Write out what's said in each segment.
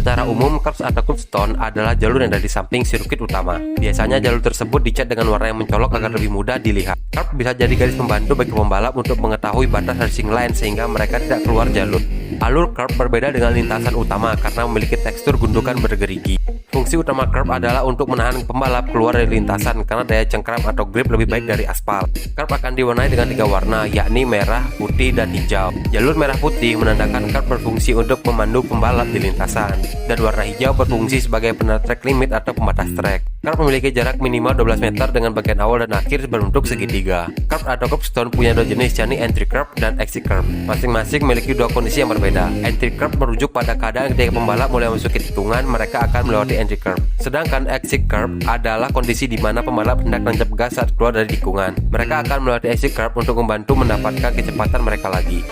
Secara umum, curbs atau curbstone adalah jalur yang ada di samping sirkuit utama. Biasanya jalur tersebut dicat dengan warna yang mencolok agar lebih mudah dilihat. Curb bisa jadi garis pembantu bagi pembalap untuk mengetahui batas racing line sehingga mereka tidak keluar jalur. Alur curb berbeda dengan lintasan utama karena memiliki tekstur gundukan bergerigi. Fungsi utama curb adalah untuk menahan pembalap keluar dari lintasan karena daya cengkram atau grip lebih baik dari aspal. Curb akan diwarnai dengan 3 warna, yakni merah, putih, dan hijau. Jalur merah putih menandakan curb berfungsi untuk memandu pembalap di lintasan, dan warna hijau berfungsi sebagai penanda track limit atau pembatas track. Curb memiliki jarak minimal 12 meter dengan bagian awal dan akhir berbentuk segitiga. Curb atau curbstone punya 2 jenis, yakni entry curb dan exit curb. Masing-masing memiliki 2 kondisi yang berbeda. Entry curb merujuk pada keadaan ketika pembalap mulai memasuki tikungan, mereka akan melewati entry curb. Sedangkan exit curb adalah kondisi di mana pembalap hendak menancap gas saat keluar dari tikungan. Mereka akan melewati exit curb untuk membantu mendapatkan kecepatan mereka lagi.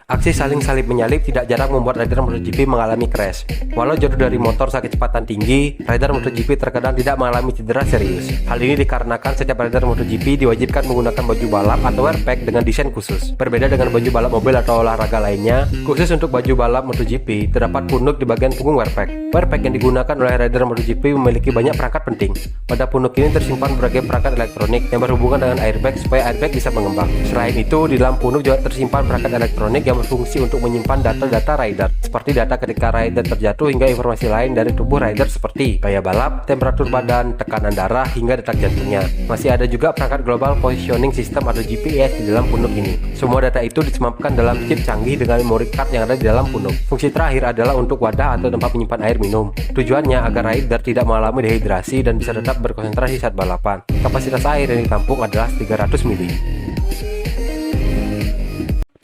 Aksi saling salip menyalip tidak jarang membuat rider MotoGP mengalami crash. Walau jatuh dari motor saat kecepatan tinggi, rider MotoGP terkadang tidak mengalami cedera serius. Hal ini dikarenakan setiap rider MotoGP diwajibkan menggunakan baju balap atau wear pack dengan desain khusus. Berbeda dengan baju balap mobil atau olahraga lainnya, khusus untuk baju balap MotoGP terdapat punuk di bagian punggung wear pack. Wear pack yang digunakan oleh rider MotoGP memiliki banyak perangkat penting. Pada punuk ini tersimpan berbagai perangkat elektronik yang berhubungan dengan airbag supaya airbag bisa mengembang. Selain itu, di dalam punuk juga tersimpan perangkat elektronik yang berfungsi untuk menyimpan data-data rider, seperti data ketika rider terjatuh hingga informasi lain dari tubuh rider seperti gaya balap, temperatur badan, tekanan darah, hingga detak jantungnya. Masih ada juga perangkat Global Positioning System atau GPS di dalam punuk ini. Semua data itu disematkan dalam chip canggih dengan memory card yang ada di dalam punuk. Fungsi terakhir adalah untuk wadah atau tempat menyimpan air minum. Tujuannya agar rider tidak mengalami dehidrasi dan bisa tetap berkonsentrasi saat balapan. Kapasitas air yang ditampung adalah 300 ml.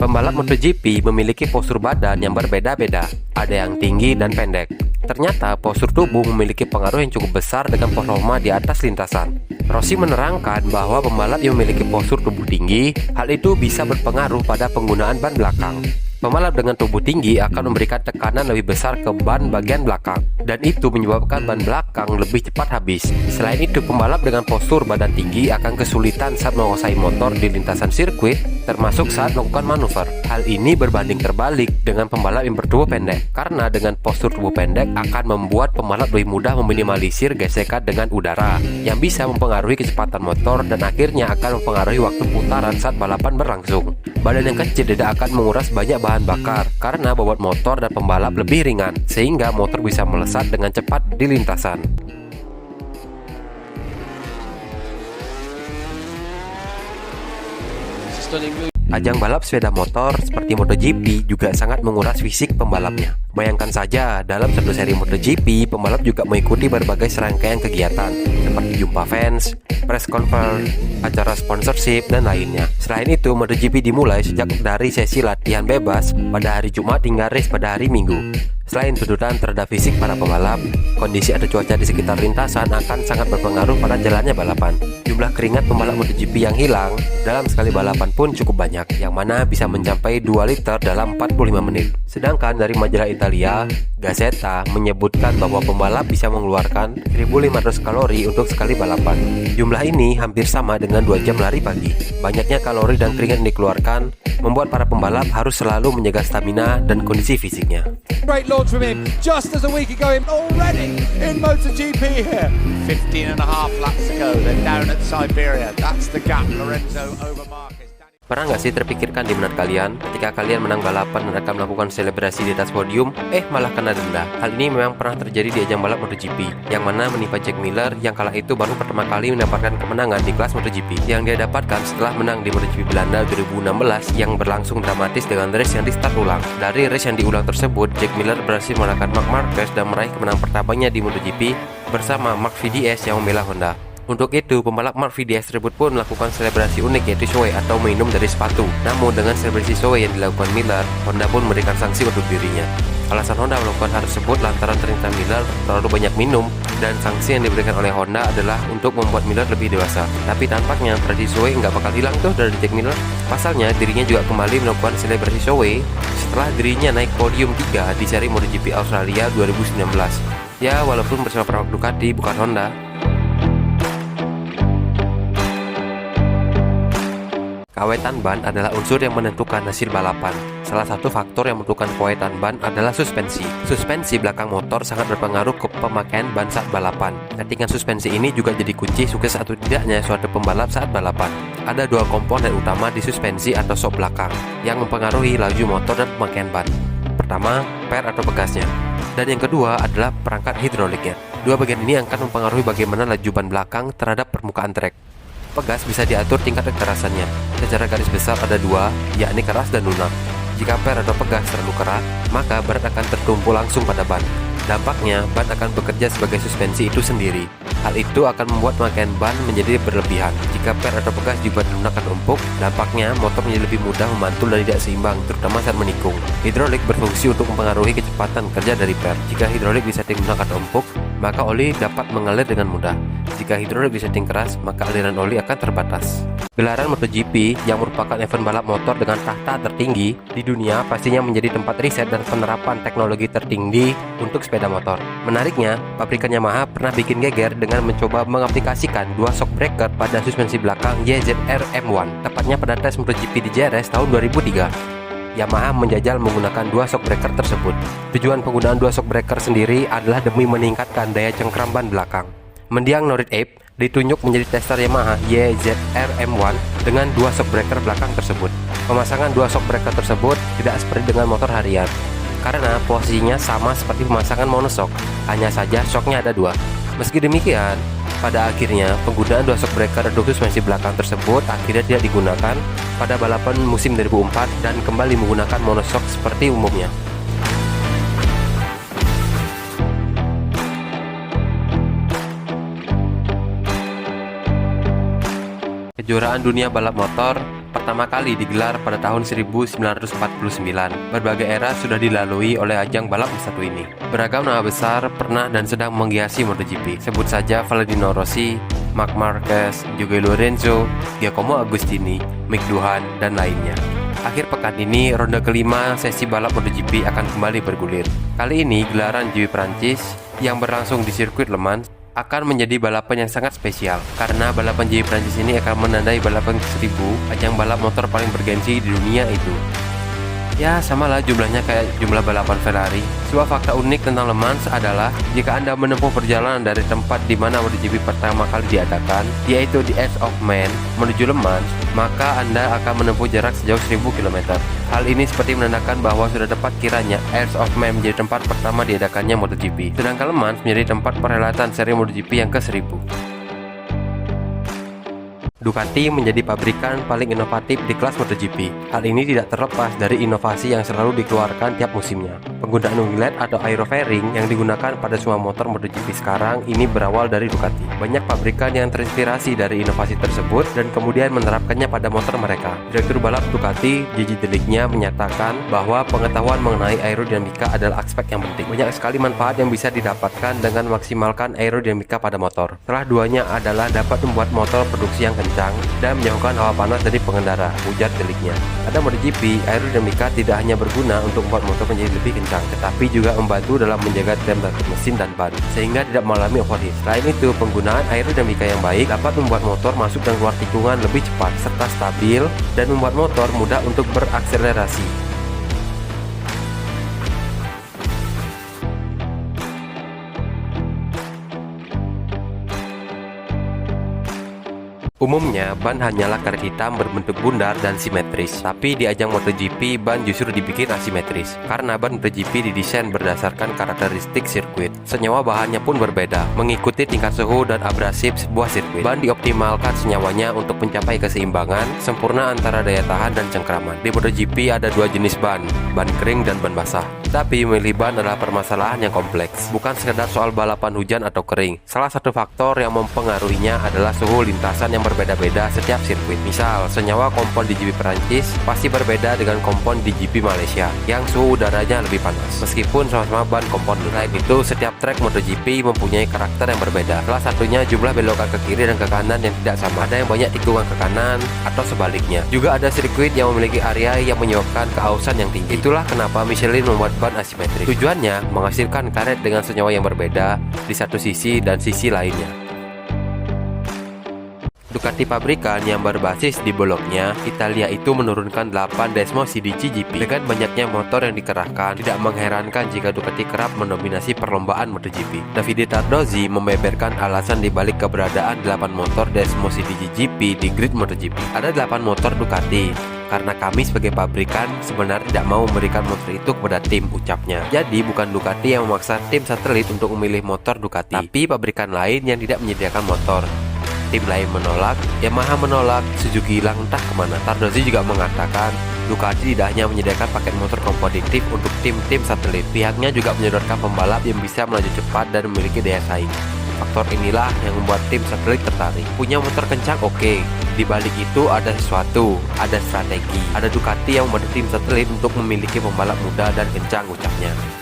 Pembalap MotoGP memiliki postur badan yang berbeda-beda, ada yang tinggi dan pendek. Ternyata postur tubuh memiliki pengaruh yang cukup besar dengan performa di atas lintasan. Rossi menerangkan bahwa pembalap yang memiliki postur tubuh tinggi, hal itu bisa berpengaruh pada penggunaan ban belakang. Pembalap dengan tubuh tinggi akan memberikan tekanan lebih besar ke ban bagian belakang, dan itu menyebabkan ban belakang lebih cepat habis. Selain itu, pembalap dengan postur badan tinggi akan kesulitan saat menguasai motor di lintasan sirkuit, termasuk saat melakukan manuver. Hal ini berbanding terbalik dengan pembalap yang bertubuh pendek, karena dengan postur tubuh pendek akan membuat pembalap lebih mudah meminimalisir gesekan dengan udara, yang bisa mempengaruhi kecepatan motor dan akhirnya akan mempengaruhi waktu putaran saat balapan berlangsung. Badan yang kecil tidak akan menguras banyak bahan bakar karena bobot motor dan pembalap lebih ringan, sehingga motor bisa melesat dengan cepat di lintasan. Ajang balap sepeda motor seperti MotoGP juga sangat menguras fisik pembalapnya. Bayangkan saja, dalam satu seri MotoGP, pembalap juga mengikuti berbagai serangkaian kegiatan seperti jumpa fans, press conference, acara sponsorship, dan lainnya. Selain itu, MotoGP dimulai sejak dari sesi latihan bebas pada hari Jumat hingga race pada hari Minggu. Selain tuntutan terhadap fisik para pembalap, kondisi atau cuaca di sekitar lintasan akan sangat berpengaruh pada jalannya balapan. Jumlah keringat pembalap MotoGP yang hilang dalam sekali balapan pun cukup banyak, yang mana bisa mencapai 2 liter dalam 45 menit. Sedangkan dari majalah Italia, Gazzetta menyebutkan bahwa pembalap bisa mengeluarkan 1.500 kalori untuk sekali balapan. Jumlah ini hampir sama dengan 2 jam lari pagi. Banyaknya kalori dan keringat yang dikeluarkan membuat para pembalap harus selalu menjaga stamina dan kondisi fisiknya. Great launch from him just as a week ago already in MotoGP here. 15.5 laps to go. They're down at Siberia. That's the gap. Lorenzo over Marquez. Pernah nggak sih terpikirkan di benak kalian ketika kalian menang balapan dan akan melakukan selebrasi di atas podium, malah kena denda? Hal ini memang pernah terjadi di ajang balap MotoGP, yang mana menimpa Jack Miller yang kala itu baru pertama kali mendapatkan kemenangan di kelas MotoGP, yang dia dapatkan setelah menang di MotoGP Belanda 2016 yang berlangsung dramatis dengan race yang di start ulang. Dari race yang diulang tersebut, Jack Miller berhasil mengalahkan Marc Marquez dan meraih kemenangan pertamanya di MotoGP bersama Marc VDS yang membela Honda. Untuk itu, pembalap Marc VDS tersebut pun melakukan selebrasi unik, yaitu show atau minum dari sepatu. Namun dengan selebrasi show yang dilakukan Miller, Honda pun memberikan sanksi untuk dirinya. Alasan Honda melakukan hal tersebut lantaran ternyata Miller terlalu banyak minum, dan sanksi yang diberikan oleh Honda adalah untuk membuat Miller lebih dewasa. Tapi tampaknya tradisi show nggak bakal hilang tuh dari Jack Miller. Pasalnya, dirinya juga kembali melakukan selebrasi show setelah dirinya naik podium 3 di seri MotoGP Australia 2019. Ya, walaupun bersama perahu Ducati bukan Honda. Keawetan ban adalah unsur yang menentukan hasil balapan. Salah satu faktor yang menentukan keawetan ban adalah suspensi. Suspensi belakang motor sangat berpengaruh ke pemakaian ban saat balapan. Settingan suspensi ini juga jadi kunci sukses atau tidaknya suatu pembalap saat balapan. Ada dua komponen utama di suspensi atau shock belakang yang mempengaruhi laju motor dan pemakaian ban. Pertama, per atau pegasnya. Dan yang kedua adalah perangkat hidroliknya. Dua bagian ini akan mempengaruhi bagaimana laju ban belakang terhadap permukaan trek. Pegas bisa diatur tingkat kekerasannya. Secara garis besar ada dua, yakni keras dan lunak. Jika per atau pegas terlalu keras, maka berat akan tertumpul langsung pada ban. Dampaknya, ban akan bekerja sebagai suspensi itu sendiri. Hal itu akan membuat pemakaian ban menjadi berlebihan. Jika per atau pegas dibuat lunak dan empuk, dampaknya motor menjadi lebih mudah memantul dan tidak seimbang, terutama saat menikung. Hidrolik berfungsi untuk mempengaruhi kecepatan kerja dari per. Jika hidrolik disetting lunak atau empuk, maka oli dapat mengalir dengan mudah. Jika hidrolik disetting keras, maka aliran oli akan terbatas. Gelaran MotoGP yang merupakan event balap motor dengan tahta tertinggi di dunia pastinya menjadi tempat riset dan penerapan teknologi tertinggi untuk sepeda motor. Menariknya, pabrikan Yamaha pernah bikin geger dengan mencoba mengaplikasikan dua shock breaker pada suspensi belakang YZR M1, tepatnya pada tes MotoGP di JRS tahun 2003. Yamaha menjajal menggunakan dua shock breaker tersebut. Tujuan penggunaan dua shock breaker sendiri adalah demi meningkatkan daya cengkram ban belakang. Mendiang Norit Ape ditunjuk menjadi tester Yamaha YZR M1 dengan dua shock breaker belakang tersebut. Pemasangan dua shock breaker tersebut tidak seperti dengan motor harian, karena posisinya sama seperti pemasangan monoshock, hanya saja shocknya ada dua. Meski demikian, pada akhirnya penggunaan dua shock breaker untuk suspensi belakang tersebut akhirnya tidak digunakan pada balapan musim 2004 dan kembali menggunakan monoshock seperti umumnya. Kejuaraan dunia balap motor pertama kali digelar pada tahun 1949. Berbagai era sudah dilalui oleh ajang balap satu ini. Beragam nama besar pernah dan sedang menghiasi MotoGP. Sebut saja Valentino Rossi, Marc Marquez, Jorge Lorenzo, Giacomo Agostini, Mick Doohan, dan lainnya. Akhir pekan ini, ronde kelima sesi balap MotoGP akan kembali bergulir. Kali ini, gelaran GP Prancis yang berlangsung di sirkuit Le Mans akan menjadi balapan yang sangat spesial, karena balapan GP Prancis ini akan menandai balapan ke-1000 ajang balap motor paling bergensi di dunia itu. Ya, samalah jumlahnya kayak jumlah balapan Ferrari. Sebuah fakta unik tentang Le Mans adalah jika Anda menempuh perjalanan dari tempat di mana MotoGP pertama kali diadakan, yaitu di Isle of Man, menuju Le Mans, maka Anda akan menempuh jarak sejauh 1000 km. Hal ini seperti menandakan bahwa sudah tepat kiranya Isle of Man menjadi tempat pertama diadakannya MotoGP, sedangkan Le Mans menjadi tempat perhelatan seri MotoGP yang ke-1000. Ducati menjadi pabrikan paling inovatif di kelas MotoGP. Hal ini tidak terlepas dari inovasi yang selalu dikeluarkan tiap musimnya. Penggunaan winglet atau aerofairing yang digunakan pada semua motor MotoGP sekarang ini berawal dari Ducati. Banyak pabrikan yang terinspirasi dari inovasi tersebut dan kemudian menerapkannya pada motor mereka. Direktur balap Ducati, Gigi Dall'Igna, menyatakan bahwa pengetahuan mengenai aerodinamika adalah aspek yang penting. Banyak sekali manfaat yang bisa didapatkan dengan memaksimalkan aerodinamika pada motor. Salah duanya adalah dapat membuat motor produksi yang kencang dan menjauhkan hawa panas dari pengendara, ujar Dall'Igna. Pada MotoGP, aerodinamika tidak hanya berguna untuk membuat motor menjadi lebih kencang, tetapi juga membantu dalam menjaga temperatur mesin dan ban, sehingga tidak mengalami overheat. Selain itu, penggunaan aerodinamika yang baik dapat membuat motor masuk dan keluar tikungan lebih cepat serta stabil dan membuat motor mudah untuk berakselerasi. Umumnya, ban hanyalah karet hitam berbentuk bundar dan simetris. Tapi di ajang MotoGP, ban justru dibikin asimetris. Karena ban MotoGP didesain berdasarkan karakteristik sirkuit. Senyawa bahannya pun berbeda, mengikuti tingkat suhu dan abrasif sebuah sirkuit. Ban dioptimalkan senyawanya untuk mencapai keseimbangan sempurna antara daya tahan dan cengkraman. Di MotoGP ada dua jenis ban kering dan ban basah. Tapi memilih ban adalah permasalahan yang kompleks. Bukan sekedar soal balapan hujan atau kering. Salah satu faktor yang mempengaruhinya adalah suhu lintasan yang berbeda-beda setiap sirkuit. Misal, senyawa kompon di GP Prancis pasti berbeda dengan kompon di GP Malaysia yang suhu udaranya lebih panas. Meskipun sama-sama ban kompon. Selain itu, setiap trek MotoGP mempunyai karakter yang berbeda. Salah satunya jumlah belokan ke kiri dan ke kanan yang tidak sama. Ada yang banyak tikungan ke kanan atau sebaliknya. Juga ada sirkuit yang memiliki area yang menyebabkan keausan yang tinggi. Itulah kenapa Michelin membuat ban asimetris. Tujuannya menghasilkan karet dengan senyawa yang berbeda di satu sisi dan sisi lainnya. Ducati pabrikan yang berbasis di Bologna, Italia itu menurunkan 8 Desmo CDC GP. Dengan banyaknya motor yang dikerahkan, tidak mengherankan jika Ducati kerap mendominasi perlombaan MotoGP. Davide Tardozzi membeberkan alasan dibalik keberadaan 8 motor Desmo CDC GP di grid MotoGP. Ada 8 motor Ducati, karena kami sebagai pabrikan sebenarnya tidak mau memberikan motor itu kepada tim, ucapnya. Jadi bukan Ducati yang memaksa tim satelit untuk memilih motor Ducati, tapi pabrikan lain yang tidak menyediakan motor. Tim lain menolak, Yamaha menolak, Suzuki hilang entah kemana. Tardozzi juga mengatakan Ducati tidak hanya menyediakan paket motor kompetitif untuk tim-tim satelit, pihaknya juga menyodorkan pembalap yang bisa melaju cepat dan memiliki daya saing. Faktor inilah yang membuat tim satelit tertarik. Punya motor kencang, oke. Di balik itu ada sesuatu, ada strategi. Ada Ducati yang membantu tim satelit untuk memiliki pembalap muda dan kencang, ucapnya.